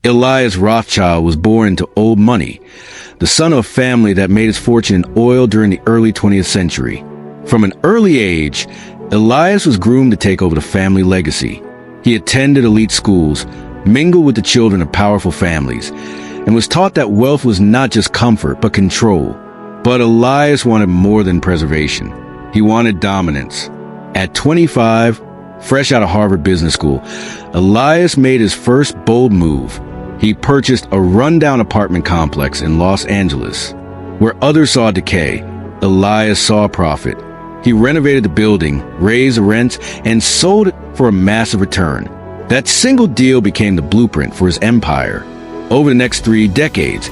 Elias Rothschild was born into old money, the son of a family that made its fortune in oil during the early 20th century. From an early age, Elias was groomed to take over the family legacy. He attended elite schools, mingled with the children of powerful families, and was taught that wealth was not just comfort, but control. But Elias wanted more than preservation. He wanted dominance. At 25, fresh out of Harvard Business School, Elias made his first bold move. He purchased a rundown apartment complex in Los Angeles. Where others saw decay, Elias saw profit. He renovated the building, raised the rents, and sold it for a massive return. That single deal became the blueprint for his empire. Over the next 3 decades,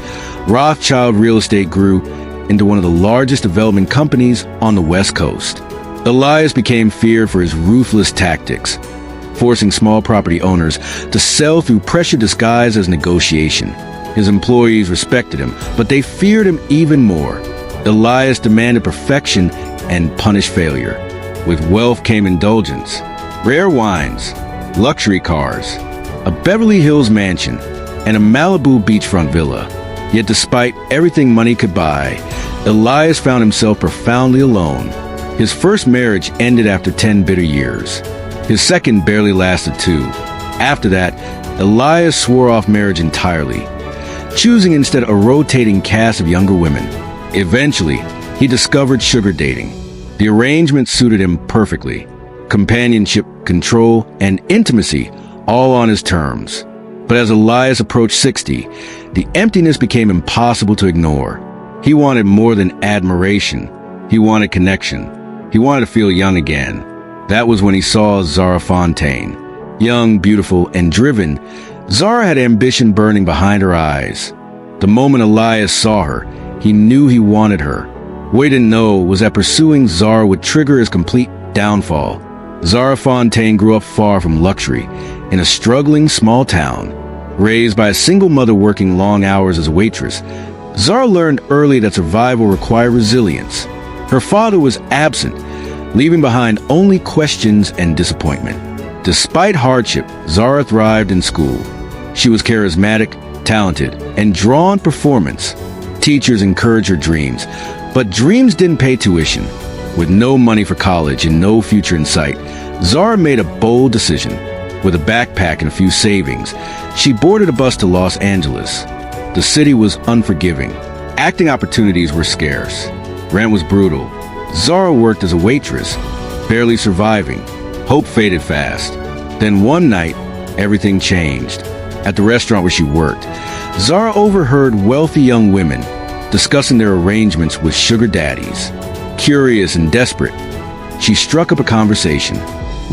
Rothschild Real Estate grew into one of the largest development companies on the West Coast. Elias became feared for his ruthless tactics, forcing small property owners to sell through pressure disguised as negotiation. His employees respected him, but they feared him even more. Elias demanded perfection and punished failure. With wealth came indulgence, rare wines, luxury cars, a Beverly Hills mansion, and a Malibu beachfront villa. Yet despite everything money could buy, Elias found himself profoundly alone. His first marriage ended after 10 bitter years. His second barely lasted 2. After that, Elias swore off marriage entirely, choosing instead a rotating cast of younger women. Eventually, he discovered sugar dating. The arrangement suited him perfectly. Companionship, control, and intimacy, all on his terms. But as Elias approached 60, the emptiness became impossible to ignore. He wanted more than admiration. He wanted connection. He wanted to feel young again. That was when he saw Zara Fontaine. Young, beautiful, and driven, Zara had ambition burning behind her eyes. The moment Elias saw her, he knew he wanted her. What he didn't know was that pursuing Zara would trigger his complete downfall. Zara Fontaine grew up far from luxury, in a struggling small town. Raised by a single mother working long hours as a waitress, Zara learned early that survival required resilience. Her father was absent, leaving behind only questions and disappointment. Despite hardship, Zara thrived in school. She was charismatic, talented, and drawn performance. Teachers encouraged her dreams, but dreams didn't pay tuition. With no money for college and no future in sight, Zara made a bold decision. With a backpack and a few savings, she boarded a bus to Los Angeles. The city was unforgiving. Acting opportunities were scarce. Rent was brutal. Zara worked as a waitress, barely surviving. Hope faded fast. Then one night, everything changed. At the restaurant where she worked, Zara overheard wealthy young women discussing their arrangements with sugar daddies. Curious and desperate, she struck up a conversation.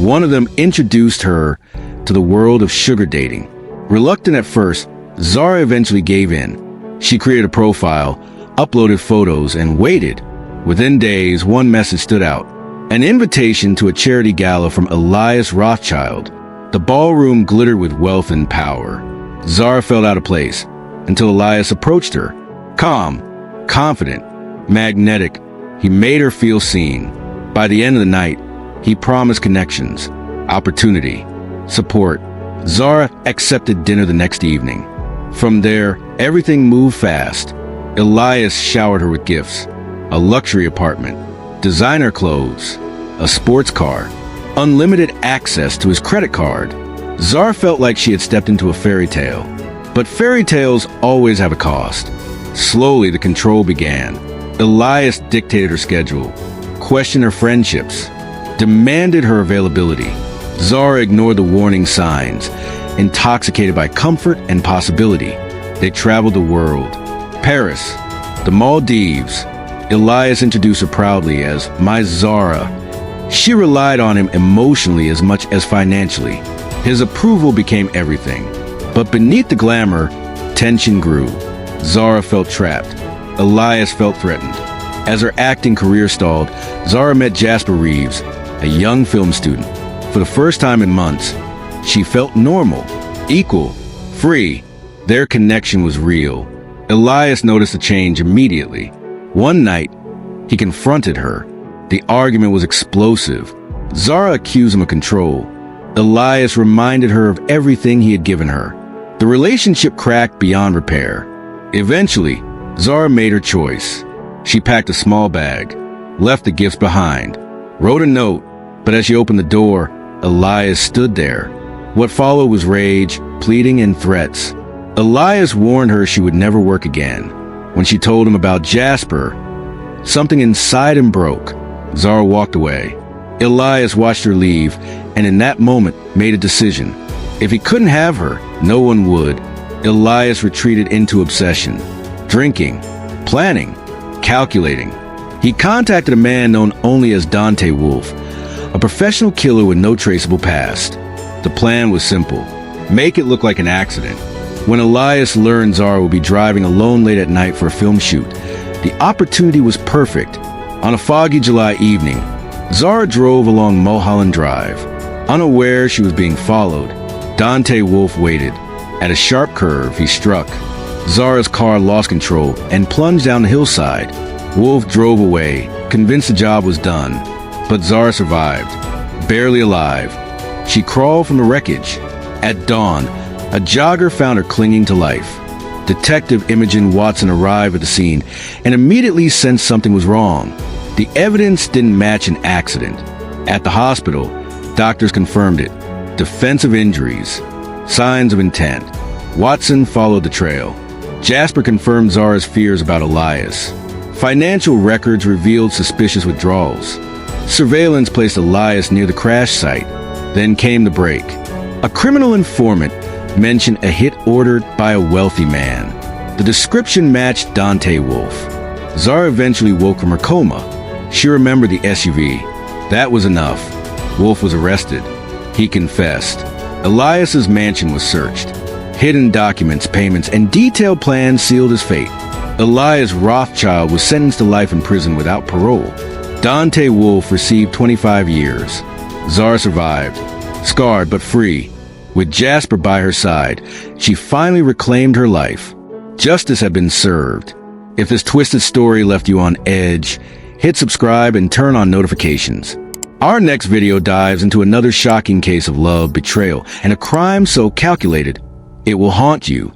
One of them introduced her to the world of sugar dating. Reluctant at first, Zara eventually gave in. She created a profile, uploaded photos, and waited. Within days, one message stood out. An invitation to a charity gala from Elias Rothschild. The ballroom glittered with wealth and power. Zara felt out of place until Elias approached her. Calm, confident, magnetic, he made her feel seen. By the end of the night, he promised connections, opportunity, support. Zara accepted dinner the next evening. From there, everything moved fast. Elias showered her with gifts, a luxury apartment, designer clothes, a sports car, unlimited access to his credit card. Zara felt like she had stepped into a fairy tale. But fairy tales always have a cost. Slowly, the control began. Elias dictated her schedule, questioned her friendships, demanded her availability. Zara ignored the warning signs, intoxicated by comfort and possibility. They traveled the world. Paris, the Maldives. Elias introduced her proudly as my Zara. She relied on him emotionally as much as financially. His approval became everything. But beneath the glamour, tension grew. Zara felt trapped. Elias felt threatened. As her acting career stalled, Zara met Jasper Reeves, a young film student. For the first time in months, she felt normal, equal, free. Their connection was real. Elias noticed a change immediately. One night, he confronted her. The argument was explosive. Zara accused him of control. Elias reminded her of everything he had given her. The relationship cracked beyond repair. Eventually, Zara made her choice. She packed a small bag, left the gifts behind, wrote a note, but as she opened the door, Elias stood there. What followed was rage, pleading, and threats. Elias warned her she would never work again. When she told him about Jasper, something inside him broke. Zara walked away. Elias watched her leave, and in that moment made a decision. If he couldn't have her, no one would. Elias retreated into obsession. Drinking, planning, calculating. He contacted a man known only as Dante Wolf, a professional killer with no traceable past. The plan was simple. Make it look like an accident. When Elias learned Zara would be driving alone late at night for a film shoot, the opportunity was perfect. On a foggy July evening, Zara drove along Mulholland Drive. Unaware she was being followed, Dante Wolf waited. At a sharp curve, he struck. Zara's car lost control and plunged down the hillside. Wolf drove away, convinced the job was done. But Zara survived, barely alive. She crawled from the wreckage. At dawn, a jogger found her clinging to life. Detective Imogen Watson arrived at the scene and immediately sensed something was wrong. The evidence didn't match an accident. At the hospital, doctors confirmed it. Defensive injuries, signs of intent. Watson followed the trail. Jasper confirmed Zara's fears about Elias. Financial records revealed suspicious withdrawals. Surveillance placed Elias near the crash site. Then came the break. A criminal informant mentioned a hit ordered by a wealthy man. The description matched Dante Wolf. Zara eventually woke from her coma. She remembered the SUV. That was enough. Wolf was arrested. He confessed. Elias's mansion was searched. Hidden documents, payments, and detailed plans sealed his fate. Elias Rothschild was sentenced to life in prison without parole. Dante Wolf received 25 years. Zara survived, scarred but free. With Jasper by her side, she finally reclaimed her life. Justice had been served. If this twisted story left you on edge, hit subscribe and turn on notifications. Our next video dives into another shocking case of love, betrayal, and a crime so calculated, it will haunt you.